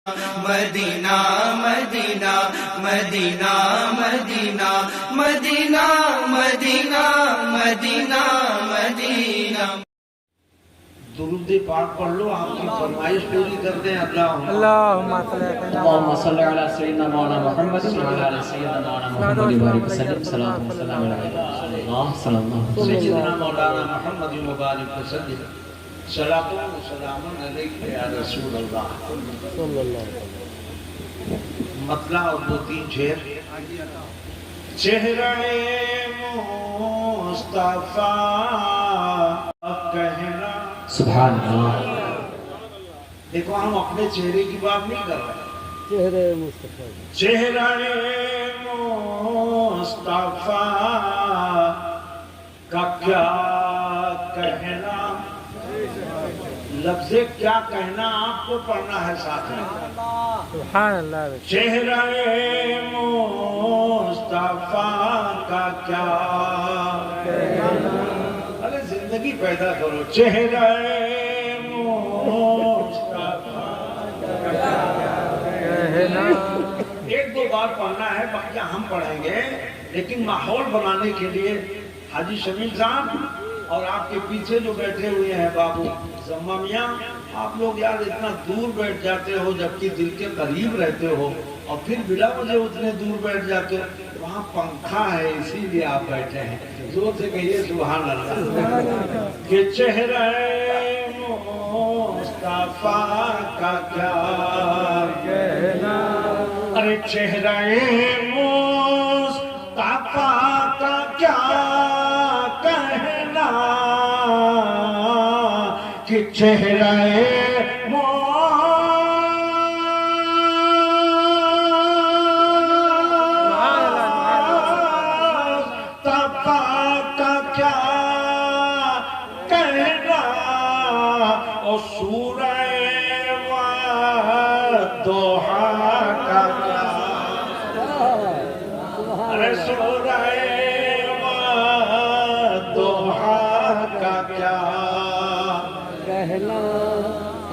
مدینہ مدینہ مدینہ مدینہ مدینہ مدینہ مدینہ مدینہ۔ درود پاک پڑھ لو، آپ کی فرمائش پوری کر دیں۔ اللہم صلی علی سیدنا مولانا محمد وعلی سیدنا مولانا محمد وبارک وسلم۔ صلاۃ و سلام علی رسول اللہ صلی اللہ علیہ وسلم۔ سیدنا مولانا محمد مبارک وسلم۔ صلاۃ و سلام علیک یا رسول اللہ صلی اللہ علیہ وسلم۔ مطلع اور دو تین شعر۔ چہرہ مصطفیٰ کہنا، سبحان اللہ۔ دیکھو ہم اپنے چہرے کی بات نہیں کر رہے، چہرے مصطفیٰ، چہرہ مصطفیٰ کا کیا کہنا۔ لفظ کیا کہنا آپ کو پڑھنا ہے ساتھ میں۔ سبحان اللہ۔ چہرہ مصطفیٰ کا کیا کہنا، ارے زندگی پیدا کرو۔ چہرہ مصطفیٰ کا کیا کہنا۔ ایک دو بار پڑھنا ہے، باقی ہم پڑھیں گے، لیکن ماحول بنانے کے لیے حاجی شمیل صاحب اور آپ کے پیچھے جو بیٹھے ہوئے ہیں بابو زما میاں، آپ لوگ یار اتنا دور بیٹھ جاتے ہو جبکہ دل کے قریب رہتے ہو، اور پھر بلا وجہ اتنے دور بیٹھ جاتے ہو۔ وہاں پنکھا ہے اسی لیے آپ بیٹھے ہیں۔ زور سے کہیے سبحان اللہ۔ کہ چہرہ مصطفیٰ کا کیا کہنا، ارے چہرہ مصطفیٰ کا کیا کہنا، کہ چہرہ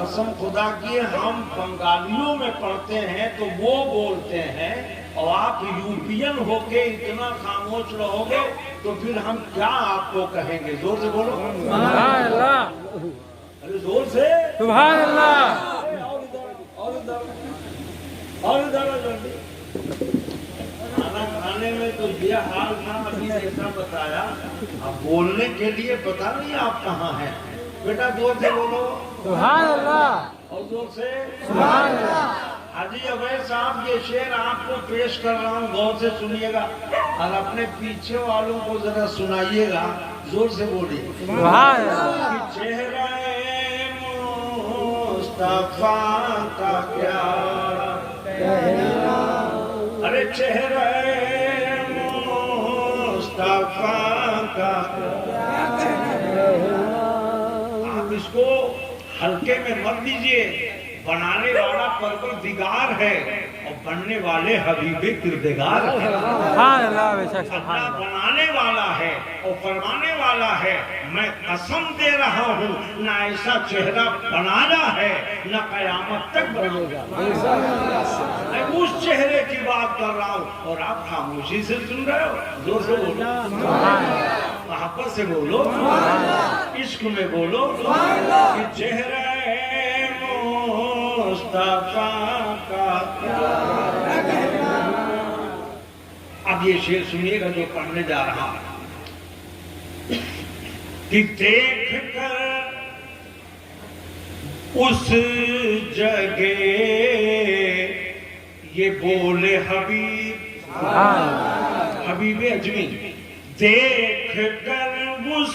قسم خدا کی ہم بنگالیوں میں پڑھتے ہیں تو وہ بولتے ہیں، اور آپ یوپین ہو کے اتنا خاموش رہو گے تو پھر ہم کیا آپ کو کہیں گے؟ زور سے بولو سبحان اللہ، ارے زور سے سبحان اللہ۔ اور ادھر جلدی۔ کھانا کھانے میں تو یہ حال تھا، ابھی جیسا بتایا۔ اب بولنے کے لیے پتا نہیں آپ کہاں ہیں، بیٹا زور سے بولو سبحان اللہ، اور زور سے سبحان اللہ۔ حاجی عبید صاحب یہ شعر آپ کو پیش کر رہا ہوں، غور سے سنیے گا، اور اپنے پیچھے والوں کو ذرا سنائیے گا، زور سے بولیے سبحان اللہ۔ چہرہ مصطفیٰ کا کیا کہنا، ارے چہرہ مصطفیٰ کا کیا کہنا۔ آپ اس کو ہلکے میں مت لیجئے، بنانے والا پروردگار ہے اور بننے والے حبیب کردگار ہے۔ سبحان اللہ، بے شک سبحان اللہ اللہ۔ بنانے والا ہے اور فرمانے والا ہے، میں قسم دے رہا ہوں نہ ایسا چہرہ بنایا ہے نہ قیامت تک بناؤں گا۔ میں اس چہرے کی بات کر رہا ہوں اور آپ خاموشی سے سن رہے ہو۔ زور سے بولو، محبت سے بولو، عشق میں بولو کہ چہرہ مصطفیٰ کا کیا کہنا۔ اب یہ شعر سنیے گا جو پڑھنے جا رہا ہوں۔ کہ دیکھ کر اس جگہ یہ بولے حبیب، حبیب اجمی، دیکھ کر اس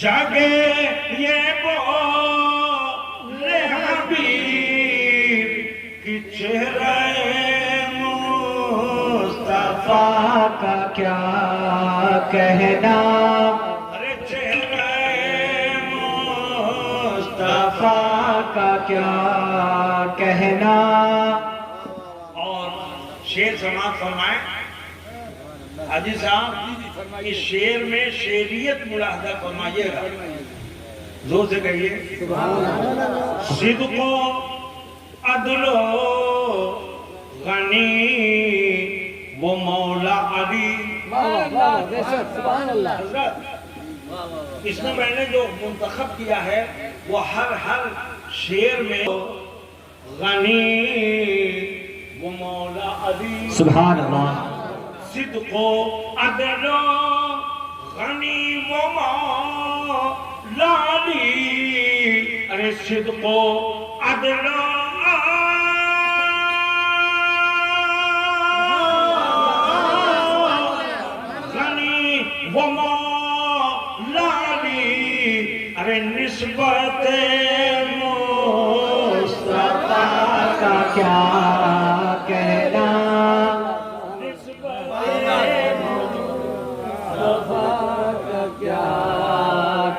جگہ یہ بولے حبیب، کہ چہرہ مصطفیٰ کا کیا کہنا، ارے چہرہ مصطفیٰ کا کیا کہنا۔ اور شعر سماعت فرمائیں حاجی صاحب، اس شعر میں شعریت ملاحظہ فرمائیے گا، زور سے کہیے۔ صدق فضلو غنی وہ مولا علی. حضرت اس میں میں نے جو منتخب کیا ہے وہ ہر شعر میں غنی وہ مولا علی. سبحان اللہ. صدق و عدل غنی وہ مولا علی. ارے صدق و عدل غنی وہ مولا علی. ارے نسبت مصطفیٰ کا کیا کہنا.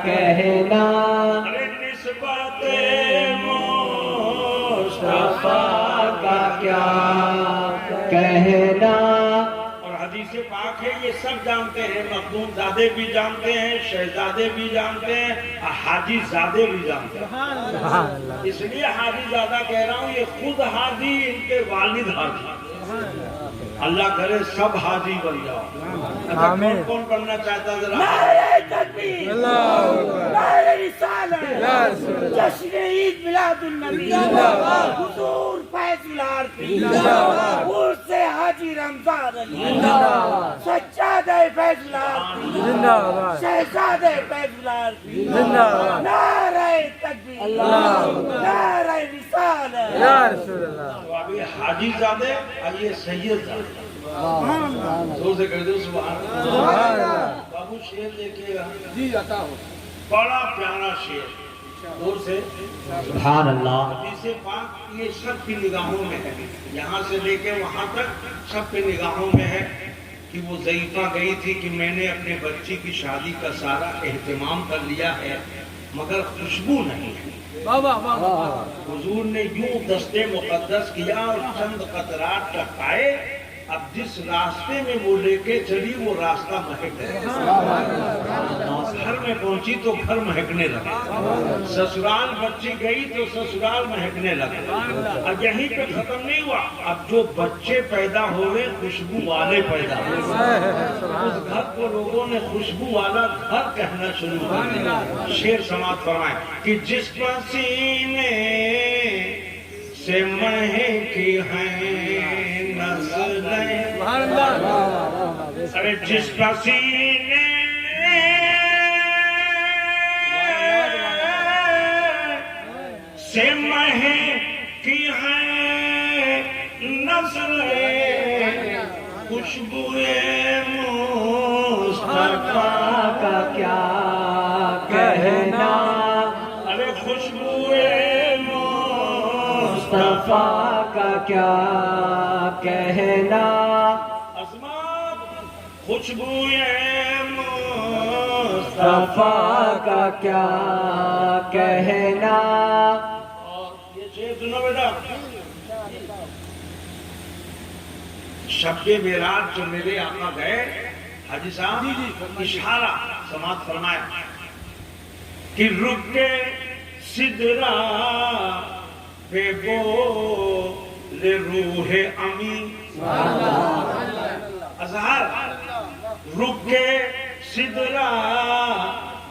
کہنا. ارے نسبت مصطفیٰ کا کیا کہنا. اور حدیث پاک ہے یہ سب جانتے ہیں. مخدوم زادے بھی جانتے ہیں, شہزادے بھی جانتے ہیں, حاجی زادے بھی جانتے ہیں. اس لیے حاجی زادہ کہہ رہا ہوں, یہ خود حاجی, ان کے والد حاجی. اللہ کرے سب حاجی بن جاؤ. اچھا کون کون بننا چاہتا ہے ذرا؟ نعرہ تکبیر، نعرہ رسالت، جشن عید میلاد النبی، حضور فیض العارفین، عرس حاجی رمضان علی، سجادہ فیض العارفین، شہزادہ فیض العارفین. نعرہ تکبیر، نعرہ رسالت. تو ابھی حاجی زادے اور یہ سید زادے. زور سے کہہ دو سبحان اللہ. بابو شعر دیکھیے گا. جی عطا ہو. بڑا پیارا شعر. زور سے سبحان اللہ. حدیث پاک یہ سب کی نگاہوں میں ہے. یہاں سے لے کے وہاں تک سب کی نگاہوں میں ہے کہ وہ ضعیفہ گئی تھی کہ میں نے اپنے بچی کی شادی کا سارا اہتمام کر لیا ہے مگر خوشبو نہیں ہے. حضور نے یوں دستے مقدس کیا اور چند قطرات ٹپکائے. اب جس راستے میں وہ لے کے چلی وہ راستہ مہک گیا. گھر میں پہنچی تو گھر مہکنے لگا. سسرال بچی گئی تو سسرال مہکنے لگا. اب یہیں پہ ختم نہیں ہوا. اب جو بچے پیدا ہوئے خوشبو والے پیدا ہوئے. اس گھر کو لوگوں نے خوشبو والا گھر کہنا شروع کر دیا. شعر سماعت فرمائیں کہ جس پسینے سے مہکی ہیں نسلیں. ارے جس پسینے سے مہکی ہیں نسلیں خوشبوئے مصطفیٰ کا کیا کہنا. ارے خوشبوئے مصطفیٰ کا کیا کہنا. عظمت خوشبوئے مصطفیٰ کا کیا کہنا. اور یہ شعر سنو بیٹا. شب معراج جو میرے آقا گئے حاجی صاحب اشارہ سماعت فرمایا کہ رک کے سدرا پہ بول روح امی. اظہار رک کے سدرا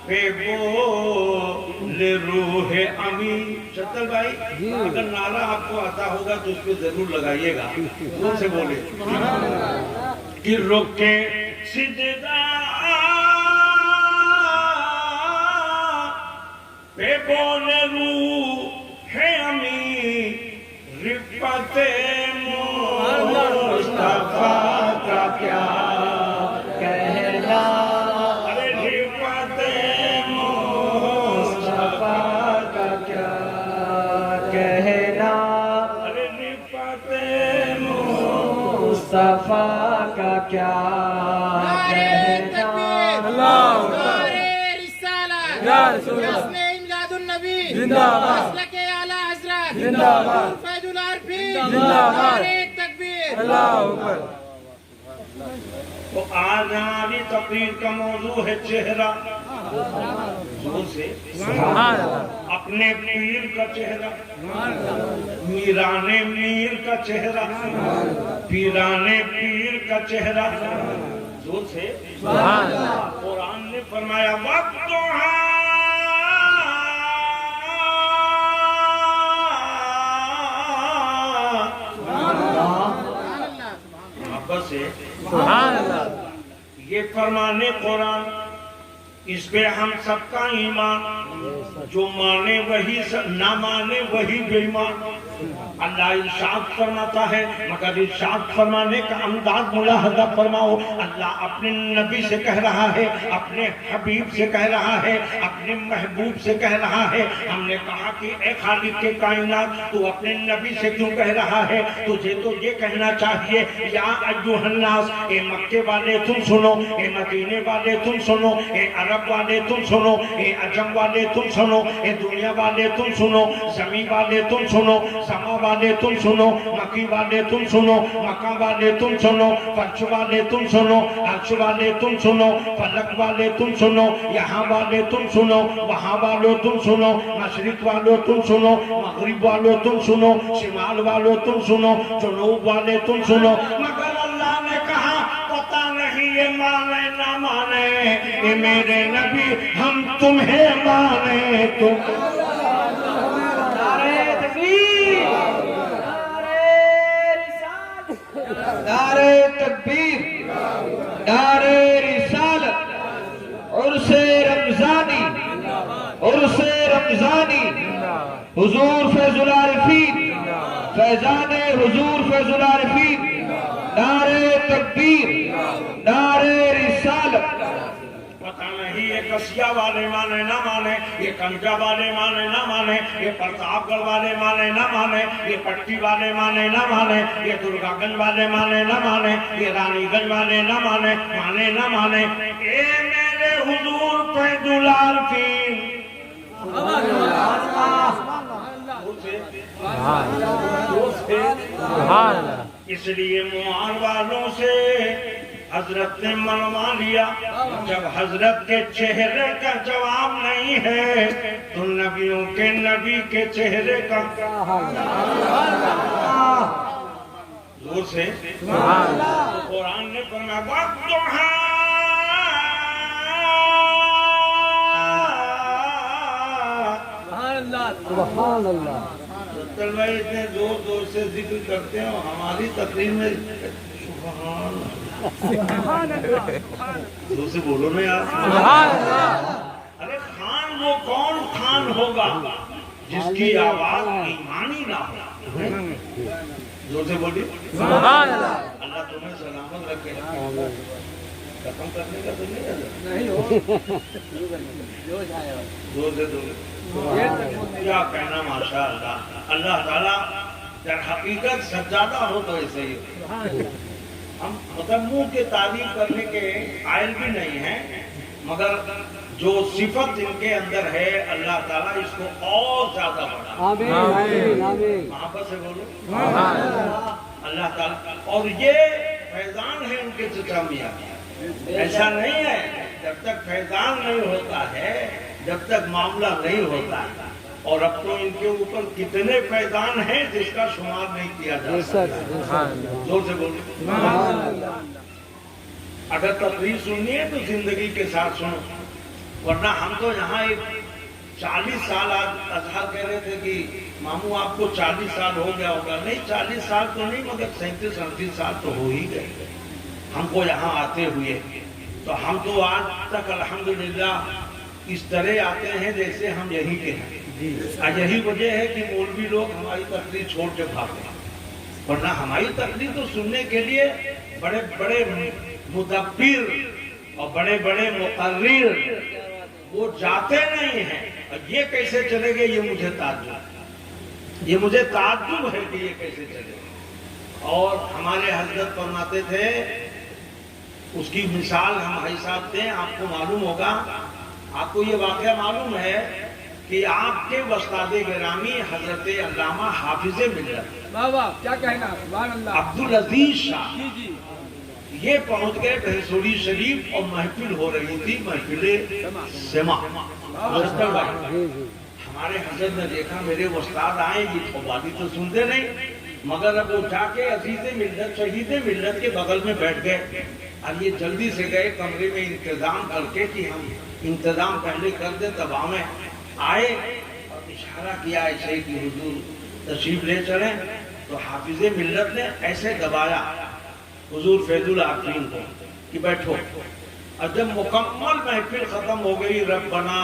پہ بول روح امی. چتر بھائی اگر نعرہ آپ کو آتا ہوگا تو اس پہ ضرور لگائیے گا. ان سے بولے کہ رک کے سدرا پہ بول روح امی رفت مصطفیٰ کا کیا کہنا. ارے رفت مصطفیٰ کا کیا کہنا. ارے رفت مصطفیٰ کا کیا کہنا. نعرہ رسالت، جشن عید میلاد النبی، مسلک اعلیٰ حضرت، حضور فیض العارفین. نعرہ تکبیر. تو آج ہماری تقریر کا موضوع ہے چہرہ. زور سے سبحان اللہ اپنے پیر کا چہرہ, میرانے میر کا چہرہ, پیرانے پیر کا چہرہ. زور سے سبحان اللہ قرآن نے فرمایا وقت محبت سے سبحان اللہ یہ فرمانے قرآن, اس پہ ہم سب کا ایمان, جو مانے وہی نہ مانے وہی بے ایمان. اللہ ارشاد فرماتا ہے, مگر ارشاد فرمانے کا انداز ملاحظہ فرماؤ. اللہ اپنے نبی سے کہہ رہا ہے, اپنے حبیب سے کہہ رہا ہے, اپنے محبوب سے کہہ رہا ہے. ہم نے کہا کہ اے خالق کے کائنات, تو اپنے نبی سے کیوں کہہ رہا ہے؟ تجھے تو یہ کہنا چاہیے یا ایھا الناس, اے مکے والے تم سنو, اے مدینے والے تم سنو, اے عرب والے تم سنو, اے عجم والے تم سنو, اے دنیا والے تم سنو, زمین والے تم سنو, سما والے تم سنو, مکی والے تم سنو, مکہ والے تم سنو, فرش والے تم سنو, عرش والے تم سنو, فلک والے تم سنو, یہاں والے تم سنو, وہاں والو تم سنو, مشرق والو تم سنو, مغرب والو تم سنو, شمال والو تم سنو, جنوب والے تم سنو. مگر اللہ نے کہا پتہ نہیں یہ مانے نہ مانے, اے میرے نبی ہم تمہیں مانے. تم نعرہ تکبیر, نعرہ رسالت, عرس رمضانی, عرس رمضانی, حضور فیض العارفین, فیضان حضور فیض العارفین. نعرہ تکبیر, نعرہ رسالت. پتہ نہیں یہ کسیا والے مانے نہ مانے, یہ کنجا والے مانے نہ مانے, یہ پرتاپ گڑھ والے مانے نہ مانے, یہ پٹی والے مانے نہ مانے, یہ درگا گنج والے مانے نہ مانے, یہ رانی گنج والے نہ مانے, مانے نہ مانے. اے میرے حضور فیض العارفین, سبحان اللہ اس لیے معاذ والوں سے حضرت نے منوا لیا, جب حضرت کے چہرے کا جواب نہیں ہے تو نبیوں کے نبی کے چہرے کا. زور سے قرآن نے فرمایا وَقْتُهَا سبحان اللہ بھائی اتنے زور زور سے ذکر کرتے ہیں, ہماری تقریر میں سبحان اللہ زور سے بولو نا یار. سبحان اللہ ارے خان وہ کون خان ہوگا جس کی آواز ایمانی نہ ہو؟ زور سے بولیے سبحان اللہ. اللہ تمہیں سلامت رکھے. ختم کرنے کا تو نہیں ہے, زور سے کیا کہنا. ماشاء اللہ, اللہ تعالیٰ در حقیقت سجادہ ہو تو ایسے ہی. ہم مطلب منہ کے تعریف کرنے کے قائل بھی نہیں ہیں, مگر جو صفت ان کے اندر ہے اللہ تعالیٰ اس کو اور زیادہ بڑھا. محبت سے بولو اللہ تعالیٰ. اور یہ فیضان ہے ان کے چچا میاں. ایسا نہیں ہے, جب تک فیضان نہیں ہوتا ہے, جب تک معاملہ نہیں ہوتا ہے. اور اب تو ان کے اوپر کتنے فیضان ہیں جس کا شمار نہیں کیا جا سکتا. زور سے بولو. اگر تقریر سننی ہے تو زندگی کے ساتھ سنو, ورنہ ہم تو یہاں ایک 40 سال آج اظہار کہہ رہے تھے کہ ماموں آپ کو 40 سال ہو گیا ہوگا. نہیں 40 سال تو نہیں, مگر 37-38 سال تو ہو ہی گئے ہم کو یہاں آتے ہوئے. تو ہم تو آج تک الحمدللہ اس طرح آتے ہیں جیسے ہم یہیں کے ہیں. یہی وجہ ہے کہ مولوی لوگ ہماری تقریر چھوڑ کے بھاگتے ہیں, ورنہ ہماری تقریر تو سننے کے لیے بڑے بڑے مدبر اور بڑے بڑے مقرر وہ جاتے نہیں ہیں. اور یہ کیسے چلے گئے یہ مجھے تعجب ہے کہ یہ کیسے چلے گئے. اور ہمارے حضرت فرماتے تھے, اس کی مثال ہم بھائی صاحب تھے, آپ کو معلوم ہوگا, آپ کو یہ واقعہ معلوم ہے کہ آپ کے استاد گرامی حضرت علامہ حافظ ملت واہ واہ کیا کہنا, سبحان اللہ, عبدالعزیز شاہ, یہ پہنچ گئے بھینسوری شریف اور محفل ہو رہی تھی، محفل سما مرتب بھائی۔ ہمارے حضرت نے دیکھا میرے استاد آئے، یہ قوالی تو سنتے نہیں، مگر اب وہ جا کے عزیز ملت شہید ملت کے بغل میں بیٹھ گئے۔ اب یہ جلدی سے گئے کمرے میں انتظام کر کے کہ ہم انتظام پہلے کر دیں، تب ہمیں آئے اور اشارہ کیا ایسے کہ حضور تشریف لے چلیں، تو حافظ ملت نے ایسے دبایا حضور فیض العارفین کو کہ بیٹھو۔ اور جب مکمل محفل ختم ہو گئی، ربنا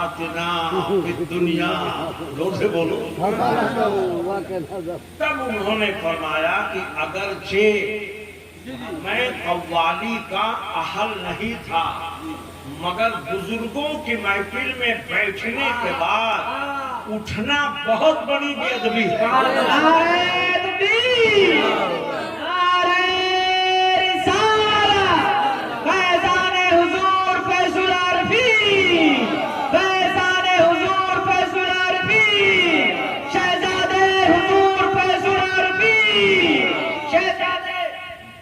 آتنا فی الدنیا، زور سے بولو، تب انہوں نے فرمایا کہ اگرچہ میں قوالی کا اہل نہیں تھا، مگر بزرگوں کی محفل میں بیٹھنے کے بعد اٹھنا بہت بڑی بے ادبی ہے۔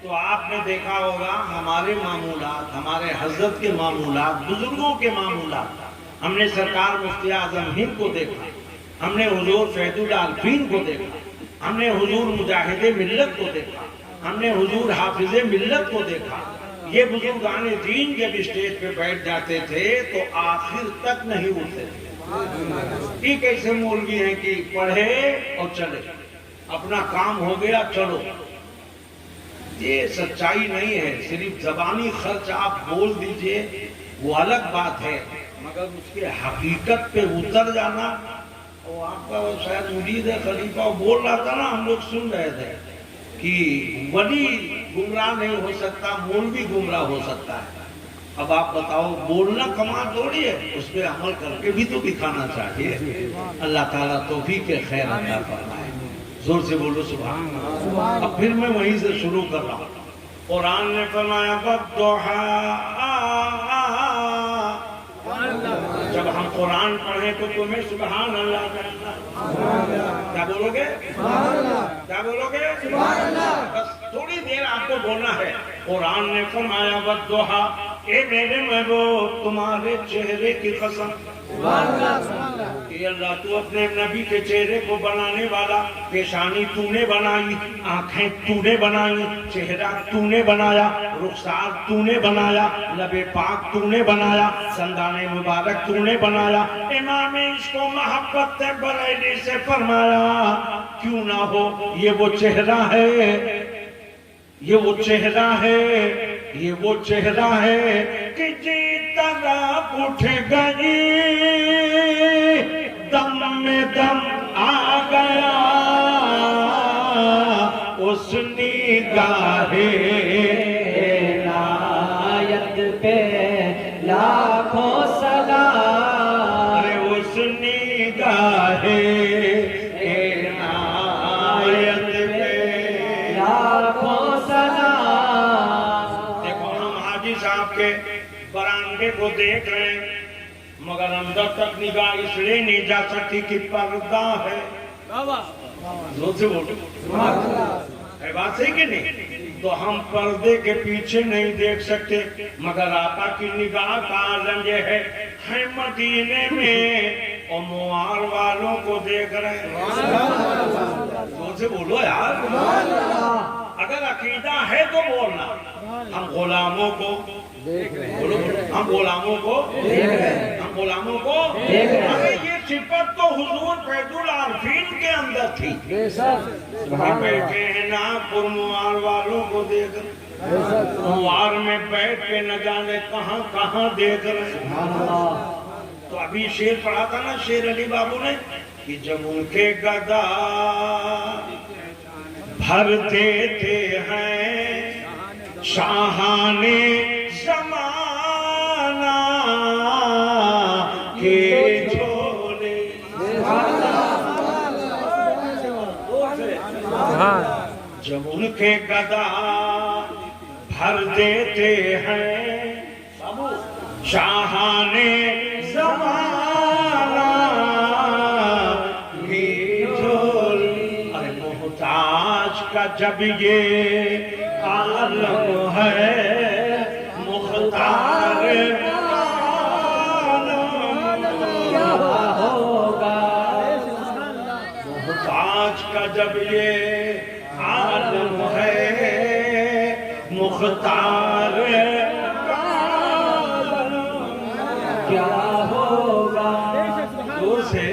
تو آپ نے دیکھا ہوگا ہمارے معمولات، ہمارے حضرت کے معمولات، بزرگوں کے معمولات، ہم نے سرکار مفتی اعظم ہند کو دیکھا، ہم نے حضور فیض العارفین کو دیکھا، ہم نے حضور مجاہد ملت کو دیکھا، ہم نے حضور حافظ ملت کو دیکھا۔ یہ بزرگان دین جب اسٹیج پہ بیٹھ جاتے تھے تو آخر تک نہیں اٹھتے تھے۔ ایک ایسے مولوی ہیں کہ پڑھے اور چلے، اپنا کام ہو گیا چلو۔ یہ سچائی نہیں ہے، صرف زبانی خرچ آپ بول دیجئے وہ الگ بات ہے، مگر اس کے حقیقت پہ اتر جانا، وہ آپ کا شاید مرید ہے خلیفہ بول رہا تھا نا، ہم لوگ سن رہے تھے کہ ولی گمراہ نہیں ہو سکتا، مولوی گمراہ ہو سکتا ہے۔ اب آپ بتاؤ، بولنا کمال تھوڑی ہے، اس پہ عمل کر کے بھی تو دکھانا چاہیے۔ اللہ تعالیٰ توفیق خیر عطا فرمائے۔ زور سے بولو سبحان اللہ۔ اب پھر میں وہیں سے شروع کر رہا ہوں۔ قرآن نے فرمایا وَالضُّحَىٰ، جب ہم قرآن پڑھیں تو تمہیں سبحان اللہ کہنا ہے۔ کیا بولو گے؟ کیا بولو گے؟ بس تھوڑی دیر آپ کو بولنا ہے۔ قرآن نے فرمایا وَالضُّحَىٰ، اے میرے محبوب تمہارے چہرے کی قسم، کہ اللہ تو اپنے نبی کے چہرے کو بنانے والا، پیشانی تو نے بنائی، آنکھیں تو نے بنائی، چہرہ تو نے بنایا، رخسار تو نے بنایا، لب پاک تو نے بنایا، سندان مبارک تو نے بنایا۔ امام عشق و محبت بریلی سے فرمایا کیوں نہ ہو یہ وہ چہرہ ہے، یہ وہ چہرہ ہے، یہ وہ چہرہ ہے کہ جی طرف اٹھ گئی، دم میں دم آ گیا، اس نگاہ عنایت پہ لاکھوں سلام، ارے اس نگاہ عنایت پہ لاکھوں سلام۔ دیکھو ہم حاجی صاحب کے برانڈے کو دیکھ رہے ہیں، مگر اندر تک نگاہ اس لیے نہیں جا سکتی کہ پردہ ہے۔ زور سے بولو، ہے بات صحیح کہ نہیں؟ تو ہم پردے کے پیچھے نہیں دیکھ سکتے، مگر آقا کی نگاہ کا عالم یہ ہے مدینے میں اور موار والوں کو دیکھ رہے ہیں۔ زور سے بولو یار، اگر عقیدہ ہے تو بولنا۔ ہم غلاموں کو بولو، ہم غلاموں کو ہم غلاموں کو ارے یہ صفت تو حضور فیض العارفین کے اندر تھی۔ بیٹھے ہیں ناگپور موار والوں کو دیکھ رہے، موار میں بیٹھ کے نہ جانے کہاں کہاں دیکھ رہے۔ تو ابھی شعر پڑھا تھا نا شیر علی بابو نے کہ جب ان کے گدا بھرتے تھے ہیں شاہانے زمانہ کے جھولے، جب ان کے گدا بھر دیتے ہیں شاہانے زمانہ کی جھولی، ارے محتاج کا جب یہ عالم ہے مختار آج کا جب یہ عالم ہے مختار کیا ہوگا اسے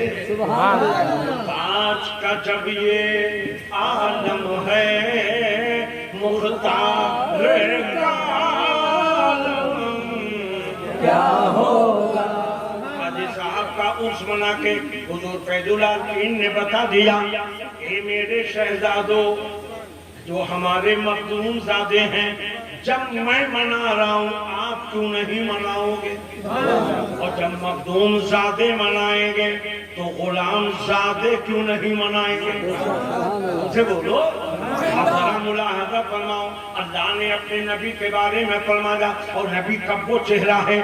آج کا جب یہ عالم ہے مختار کیا ہوگا حاجی صاحب کا عرس منا کے حضور فیض العالمین نے بتا دیا اے میرے شہزادوں جو ہمارے مخدوم زادے ہیں جب میں منا رہا ہوں آپ کیوں نہیں مناؤ گے اور جب مخدوم زادے منائیں گے تو غلام زادے کیوں نہیں منائیں گے ان سے بولو آپ ذرا ملاحظہ فرماؤ اللہ نے اپنے نبی کے بارے میں فرمایا اور نبی کا وہ چہرہ ہے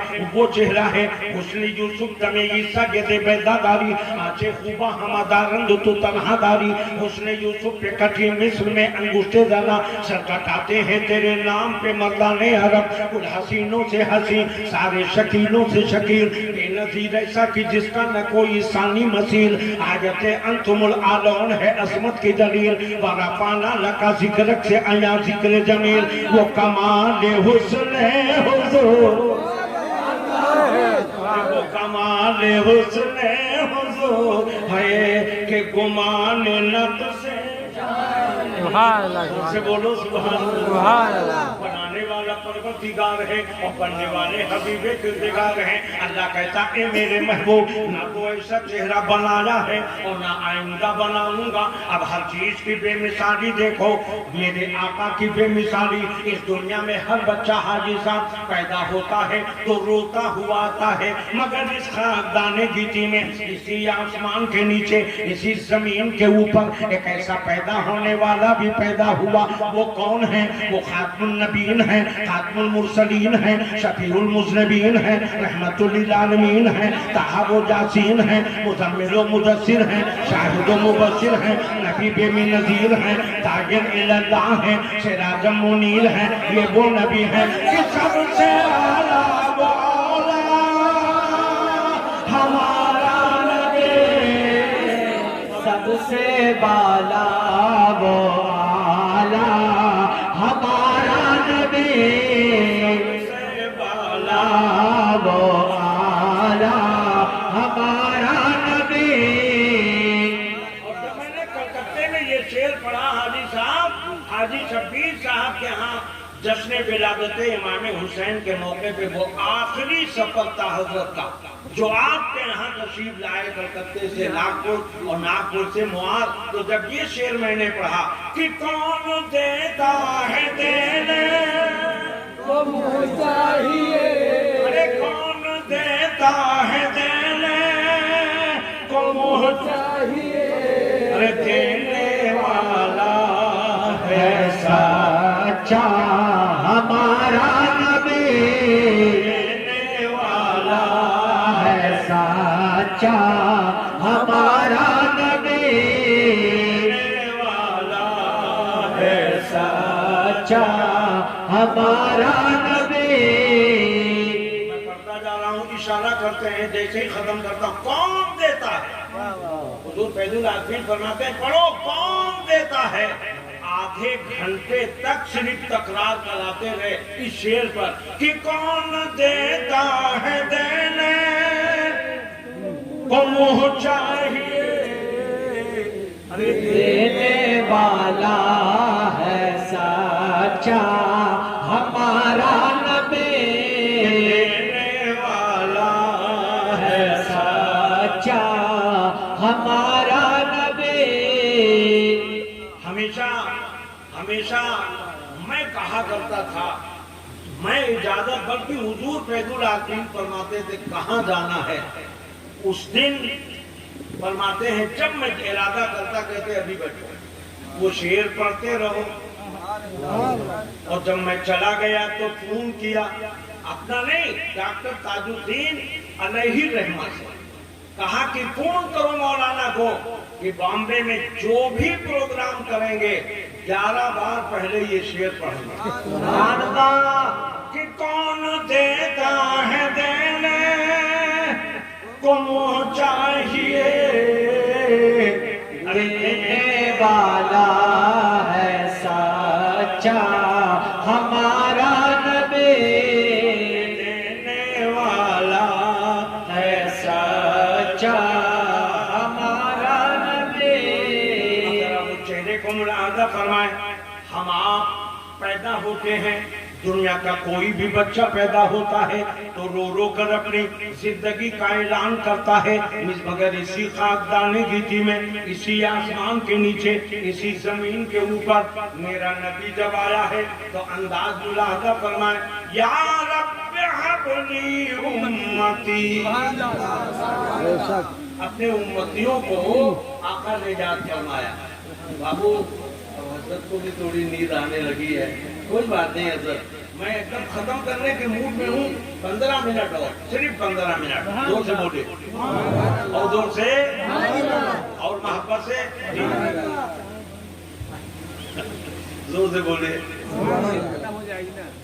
حسن یوسف تمہیں عیسیٰ کے دے بیدہ داری آچے خوبہ ہمادارند تو تنہا داری حسن یوسف پہ کٹھی مصر میں انگوشتے زنا سر کٹاتے ہیں تیرے نام پہ مردان عرب کل حسینوں سے حسین سارے شکیلوں سے شکیل بے نظیر ایسا کی جس کا نہ کوئی ثانی مسیل آیت انتم العالون ہے عظمت کی دلیل ورفانا لکا ذکرک سے آیا ذکر جمیل وہ کمال حسن حضور وہ کمال حسن حضور ہے کہ گمان نفس سبحان اللہ سے بولو سبحان اللہ بنانے والا پروردگار ہے اور بننے والے حبیب کردگار ہیں اللہ کہتا ہے میرے محبوب نہ تو ایسا چہرہ بنایا ہے اور نہ آئندہ بناؤں گا اب ہر چیز کی بے مثالی دیکھو میرے آقا کی بے مثالی اس دنیا میں ہر بچہ حاجی صاحب پیدا ہوتا ہے تو روتا ہوا آتا ہے مگر اس خاکدان گیتی میں اسی آسمان کے نیچے اسی زمین کے اوپر ایک ایسا پیدا ہونے والا بھی پیدا ہوا وہ کون ہے وہ خاتم النبیین ہے خاتم المرسلین ہے شفیع المذنبین ہے رحمت للعالمین ہے طہ و جاسین ہے مزمل و مدثر ہے شاہد و مبشر ہے نبی بے نذیر ہے تاجر اللہ ہے سراج منیر ہے یہ وہ نبی ہے کہ سب سے اعلیٰ وہ ہمارا نبی سب سے بالا وہ اعلیٰ ہمارا نبی سے بالا وہ اعلیٰ ہمارا نبی اور جب میں نے کلکتے میں یہ شعر پڑھا حاجی شبیر صاحب کے ہاں جشن ولادت امام حسین کے موقع پہ وہ آخری سفر تھا حضرت کا جو آپ کے یہاں تشریف لائے کلکتے سے ناگپور اور ناگپور سے موار تو جب یہ شعر میں نے پڑھا کہ کون دیتا ہے دینے کو منہ چاہیے ارے کون دیتا ہے دینے کو منہ چاہیے ارے دینے والا ہے سچا ہمارا نبی دینے والا ہے سچا ہمارا نبی دینے والا ہے سچا ہمارا نبی میں پڑھتا جا رہا ہوں اشارہ کرتے ہیں جیسے ہی ختم کرتا ہوں کون دیتا ہے حضور فیض العالمین فرماتے ہیں پڑھو کون دیتا ہے آدھے گھنٹے تک صرف تکرار کراتے رہے اس شعر پر کہ کون دیتا ہے دینے کو منہ چاہیے دینے والا ہے سچا ہمارا نبی دینے والا ہے سچا ہمارا نبی ہمیشہ میں کہا کرتا تھا میں اجازت بلکہ حضور فیض العالمین فرماتے تھے کہاں جانا ہے اس دن فرماتے ہیں جب میں ارادہ کرتا کہتے ابھی بیٹھو وہ شعر پڑھتے رہو اور جب میں چلا گیا تو فون کیا اپنا نہیں ڈاکٹر تاج الدین علیہ رحمہ سے کہا کہ فون کرو مولانا کو کہ بامبے میں جو بھی پروگرام کریں گے 11 بار پہلے یہ شعر پڑھنا سبحان اللہ کہ کون دیتا ہے دینے کو منہ چاہیے دینے والا ہے سچا ہمارا نبی دینے والا ہے سچا ہمارا نبی ذرا وہ چہرے کو ملاحظہ فرمائیں. ہم آپ پیدا ہوتے ہیں, دنیا کا کوئی بھی بچہ پیدا ہوتا ہے تو رو رو کر اپنی زندگی کا اعلان کرتا ہے, مگر اسی خاکدان گیتی میں, اسی آسمان کے نیچے, اسی زمین کے اوپر میرا نبی جب آیا ہے تو انداز ملاحظہ فرمائیں. یا رب حب لی امتی, اپنے امتیوں کو آقا نے یاد فرمایا. بابو حضرت کو بھی تھوڑی نیند آنے لگی ہے, کوئی بات نہیں حضرت, میں ایک دم ختم کرنے کے موڈ میں ہوں. 15 منٹ اور, صرف 15 منٹ. زور سے بولے اور زور سے اور محبت سے, زور سے بولے.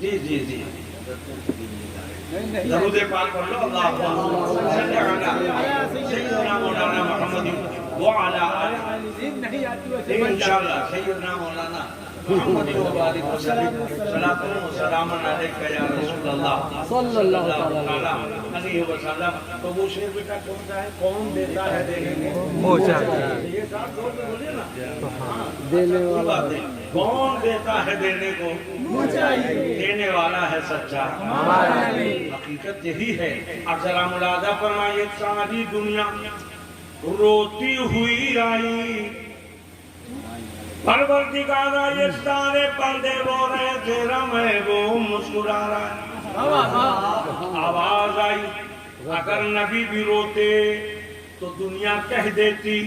جی جی جی درود پاک پڑھ لو. اللہم صلی علی سیدنا مولانا محمد وعلی آلہ. انشاءاللہ سیدنا مولانا محمد وبارک وسلم صلاۃ و سلام علیک یا رسول اللہ صلی اللہ علیہ وسلم. تو وہ شعر بیٹا کون سا ہے؟ کون دیتا ہے دینے کو منہ چاہیے. یہ ساتھ زور سے بولیے نا. دینے والا, کون دیتا ہے دینے کو دینے والا ہے سچا. حقیقت یہی ہے. اب ذرا ملاحظہ فرمائیے, ساری دنیا روتی ہوئی آئی, پروردگارا یہ سارے پردے رو رہے, تیرا محبوب مسکرا رہا ہے. آواز آئی, اگر نبی بھی روتے تو دنیا کہہ دیتی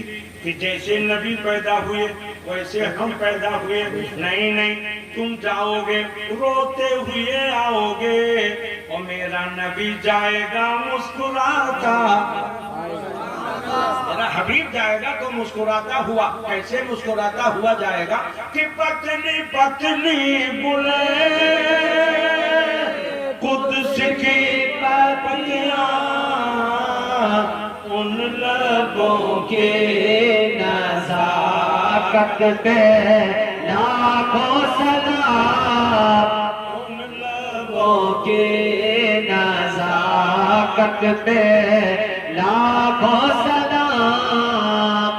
کہ جیسے نبی پیدا ہوئے ویسے ہم پیدا ہوئے. نہیں نہیں, تم جاؤ گے روتے ہوئے آؤ گے, اور میرا نبی جائے گا مسکراتا, میرا حبیب جائے گا تو مسکراتا ہوا. کیسے مسکراتا ہوا جائے گا کہ پتلی پتلی بلے قدس کی پتیاں, ان لبوں کے نزاکت پہ لاکھوں سلام, ان لبوں کے نزاکت پہ لاکھوں سلام.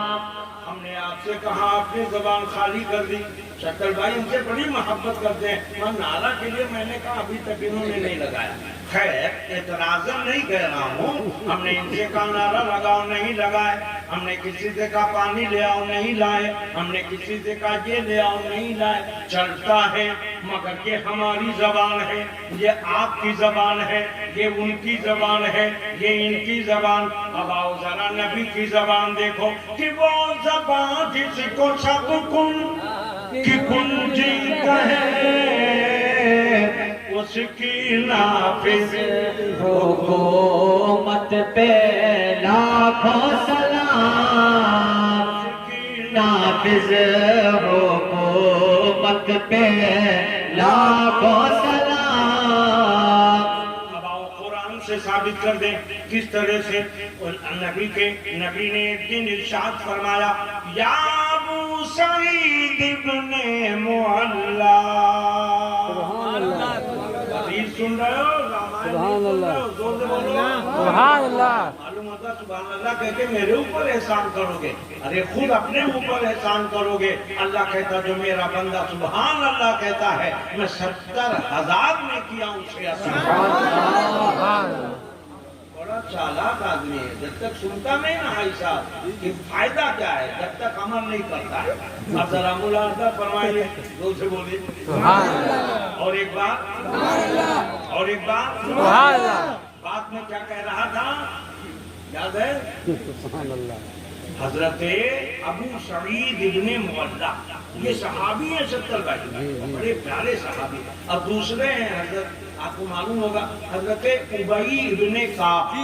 ہم نے آپ سے کہا اپنی زبان خالی کر دی. شکل بھائی ان سے بڑی محبت کرتے ہیں, اور نعرہ کے لیے میں نے کہا ابھی تک انہوں نے نہیں لگایا. خیر اعتراض نہیں کہہ رہا ہوں, ہم نے ان سے کہا نعرہ لگاؤ, نہیں لگائے. ہم نے کسی سے کہا پانی لے آؤ, نہیں لائے. ہم نے کسی سے کہا یہ لے آؤ, نہیں لائے. چلتا ہے مگر یہ ہماری زبان ہے, یہ آپ کی زبان ہے, یہ ان کی زبان ہے, یہ ان کی زبان. اب آؤ ذرا نبی کی زبان دیکھو کہ وہ زبان جس کو سب کن کی کنجی کہے, اس کی نافذ حکومت پہ لاکھوں سلام, نافذ حکومت پہ لاکھوں سلام. اب آؤ قرآن سے ثابت کر دیں کس طرح سے. نبی نے ایک دن ارشاد فرمایا, یا ابو سعید ابن معلا. حدیث سن رہے ہو, سبحان اللہ, زور سے بولو سبحان اللہ. معلوم ہوتا سبحان اللہ کہہ کے میرے اوپر احسان کرو گے. ارے خود اپنے اوپر احسان کرو گے. اللہ کہتا جو میرا بندہ سبحان اللہ کہتا ہے میں 70,000 میں کیا اس سے احسان. بڑا چالاک آدمی ہے, جب تک سنتا نہیں نا بھائی صاحب کہ فائدہ کیا ہے, جب تک عمل نہیں کرتا ہے. اب ذرا ملاحظہ فرمائیے, زور سے بولیے سبحان اللہ. اور ایک بات, اور ایک بات, سبحان اللہ. بات میں کیا کہہ رہا تھا یاد ہے؟ حضرت ابو سعید ابن معلا, یہ صحابی ہیں 70 بھائی, بڑے پیارے صحابی. اب دوسرے ہیں حضرت, آپ کو معلوم ہوگا حضرت ابی ابن کعب.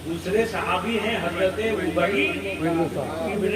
دوسرے صحابی ہیں حضرت ابی ابن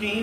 3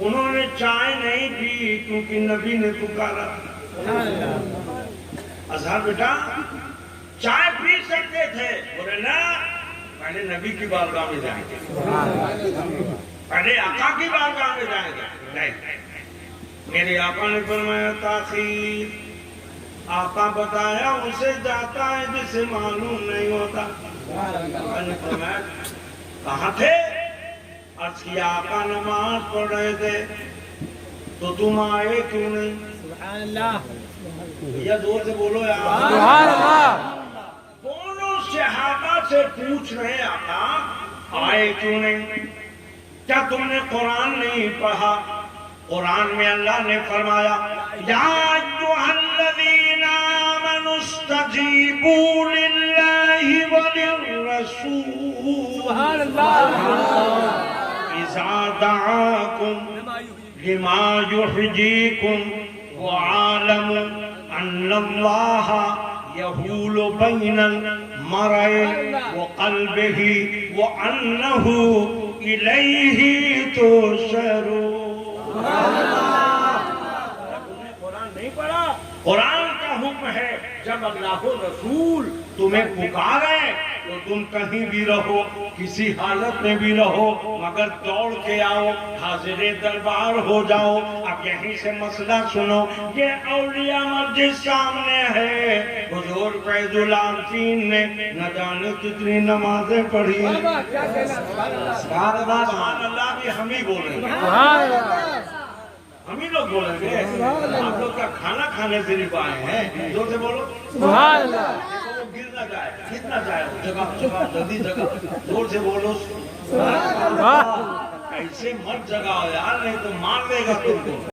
انہوں نے چائے نہیں پی کیونکہ نبی نے پکارا. اظہر بیٹا چائے پی سکتے تھے, بولے نا پہلے نبی کی بارگاہ میں جائیں گے, پہلے آقا کی بارگاہ میں جائیں گے. نہیں, میرے آقا نے فرمایا تاخیر. آقا بتایا اسے جاتا ہے جسے معلوم نہیں ہوتا. آقا نے فرمایا کہاں تھے؟ عرض کیا آقا نماز پڑھ رہے تھے. تو تم آئے کیوں نہیں؟ سبحان اللہ. یا زور سے بولو یار. سبحان اللہ. دونوں صحابہ سے پوچھ رہے آقا آئے کیوں نہیں؟ کیا تم نے قرآن نہیں پڑھا؟ قرآن میں اللہ نے فرمایا یا ایھا الذین آمنوا استجیبوا للہ وللرسول سبحان اللہ. اذا دعاکم لما یحییکم وعالموا ان اللہ یحول بین المرء وقلبہ وانہ الیہ تحشرون. قرآن نہیں پڑھا. قرآن کا حکم ہے جب اللہ و رسول تمہیں پکارے تو تم کہیں بھی رہو, کسی حالت میں بھی رہو, مگر دوڑ کے آؤ, حاضر دربار ہو جاؤ. اب یہیں سے مسئلہ سنو. یہ اولیاء مسجد سامنے ہے. حضور فیض العارفین نے نہ جانے کتنی نمازیں پڑھی. سبحان اللہ بھی ہم ہی بول رہے ہیں, ہم ہی لوگ بولیں گے. آپ لوگ کا کھانا کھانے سے نہیں پائے ہیں. زور سے بولو سبحان اللہ. وہ گر نہ جائے, کتنا جائے, جگہ جلدی جگہ. زور سے بولو ایسے مت جگہ یار, نہیں تو مار دے گا تم کو.